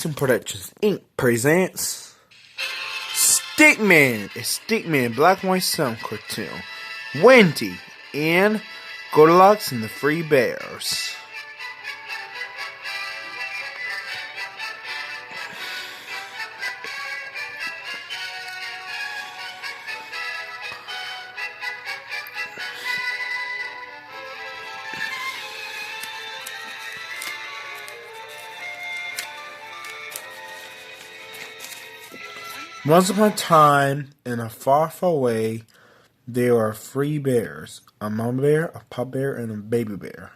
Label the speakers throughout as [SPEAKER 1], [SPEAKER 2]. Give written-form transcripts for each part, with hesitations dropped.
[SPEAKER 1] Cartoon Productions Inc. presents Stickman, a Stickman black and white film cartoon. Wendy and Goldilocks and the Three Bears. Once upon a time, in a far, far away, there are three bears. A mama bear, a papa bear, and a baby bear.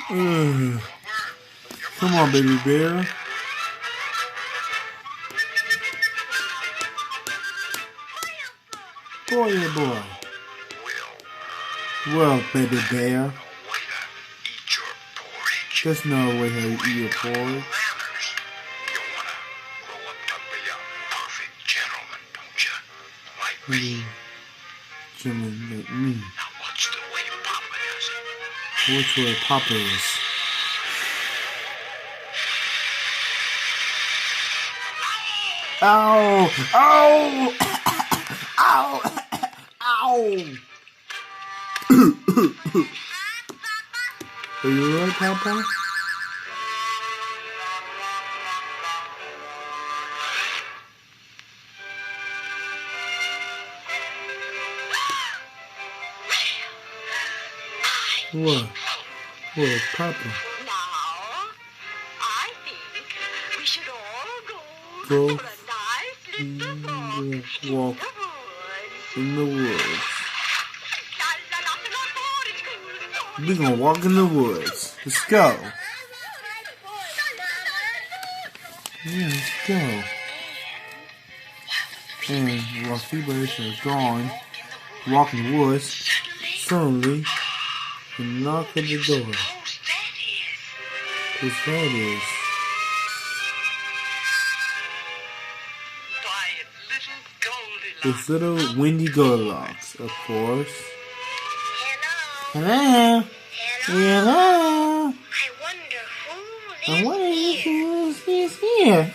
[SPEAKER 1] Come on, baby bear. Boy, yeah, boy. Well, baby bear. There's no way how you eat your porridge. Gentleman like me.
[SPEAKER 2] Now what's the way Papa does it?
[SPEAKER 1] Which way Papa is? Ow! Ow! Ow! Ow! Are you alright, Papa? What? What, Papa?
[SPEAKER 2] Now, I think we should all go for a nice little walk
[SPEAKER 1] in the woods.
[SPEAKER 2] We're
[SPEAKER 1] We're gonna walk in the woods. Let's go. Yeah, let's go. And while three bears are gone, walking in the woods, suddenly, a knock at the door. Who's that is? It's little Wendy Goldilocks, of course. Hello. Hello. I wonder who's here.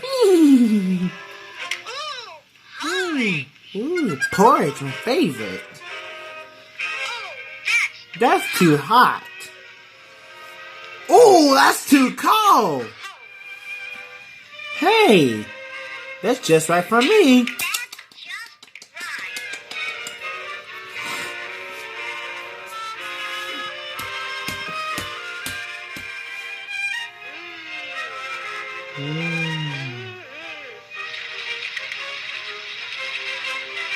[SPEAKER 1] Ooh, porridge, my favorite. That's too hot. Ooh, that's too cold. Hey, that's just right for me.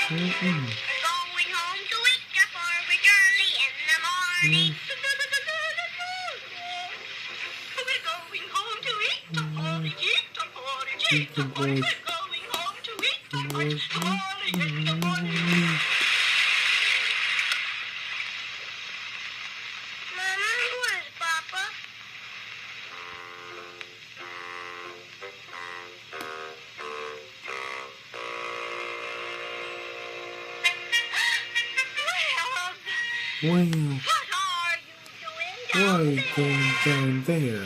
[SPEAKER 2] going home to eat the porridge early in the morning. We're going home to eat the porridge, eat the porridge, eat the porridge. We're going home to eat the porridge early in the morning. Mama, where's Papa?
[SPEAKER 1] Well,
[SPEAKER 2] What are you
[SPEAKER 1] what are
[SPEAKER 2] doing
[SPEAKER 1] you doing down there?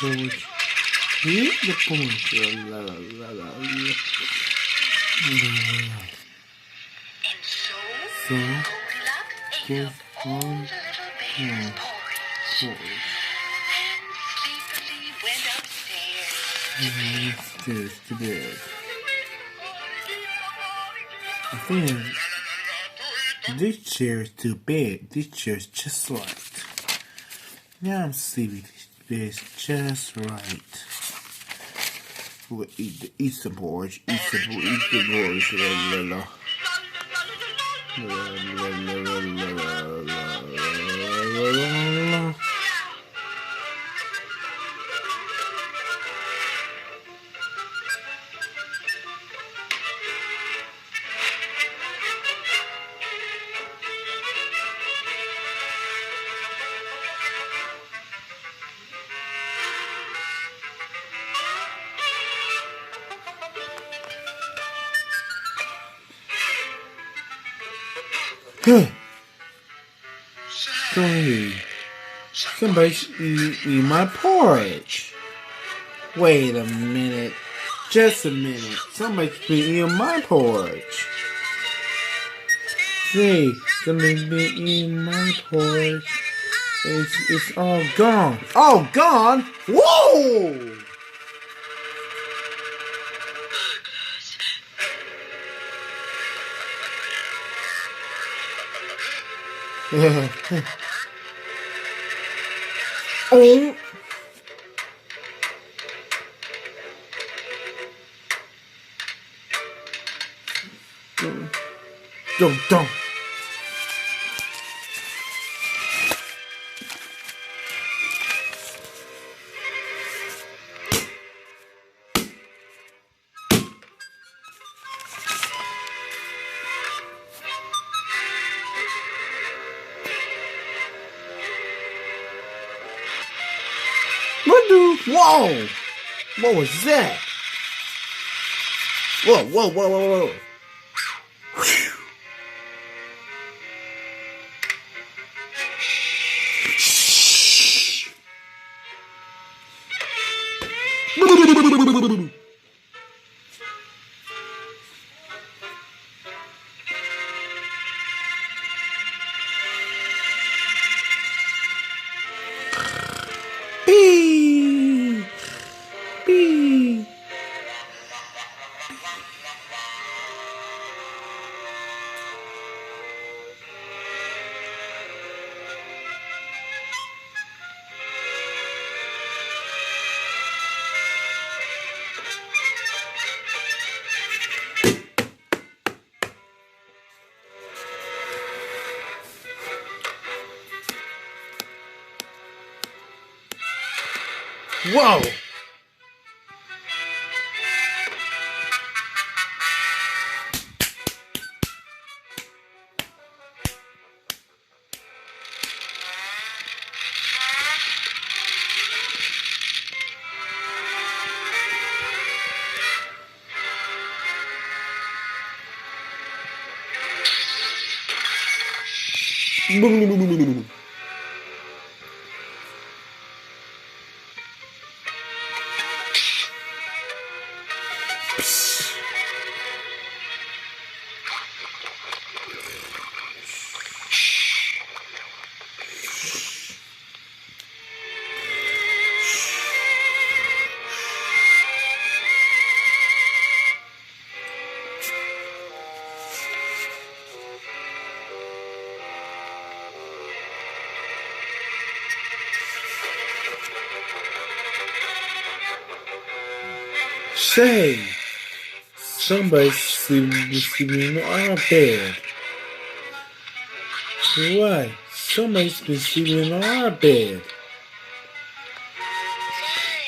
[SPEAKER 1] Porridge. Eat the porridge. La, la, la, la, la.
[SPEAKER 2] And so
[SPEAKER 1] So,
[SPEAKER 2] Goldilocks ate
[SPEAKER 1] goes
[SPEAKER 2] up all
[SPEAKER 1] on.
[SPEAKER 2] the little bear's
[SPEAKER 1] Yeah.
[SPEAKER 2] porridge.
[SPEAKER 1] Porridge.
[SPEAKER 2] And sleepily went upstairs
[SPEAKER 1] Upstairs to bed. I think this chair is too big. This chair is just right. Now I'm sleepy. This bed's just right. We'll eat some porridge. Eat the porridge. La, la, la. La, la, la, la, la, la, la, la. Three. Somebody's eating my porridge. Wait a minute. Just a minute. Somebody's been eating my porridge. Three. Somebody's been eating my porridge. It's all gone. All gone? Whoa! Oh. Don't. Whoa! What was that? Whoa. Bee. Whoa! Say, somebody's sleeping in our bed. Why? Somebody's been sleeping in our bed.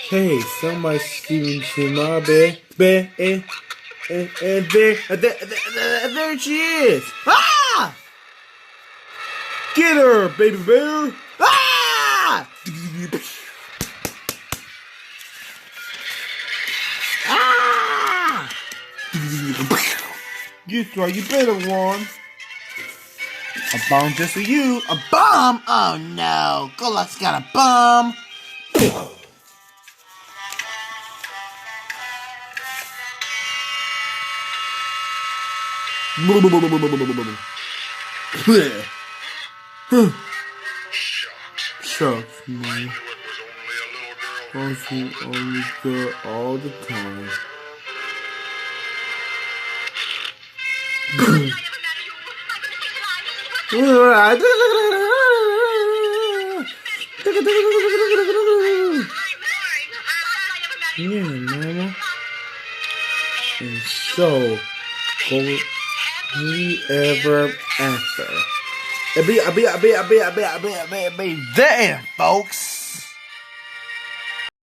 [SPEAKER 1] Hey, somebody's sleeping in our bed. And there she is. Ah! Get her, baby bear. Ah! Ah! Guess what? You better run. A bomb just for you. A bomb? Oh no. Goldilocks got a bomb. Shucks, man. Only girl all the time. Yeah, mama. And so, go we ever after. Be there, folks.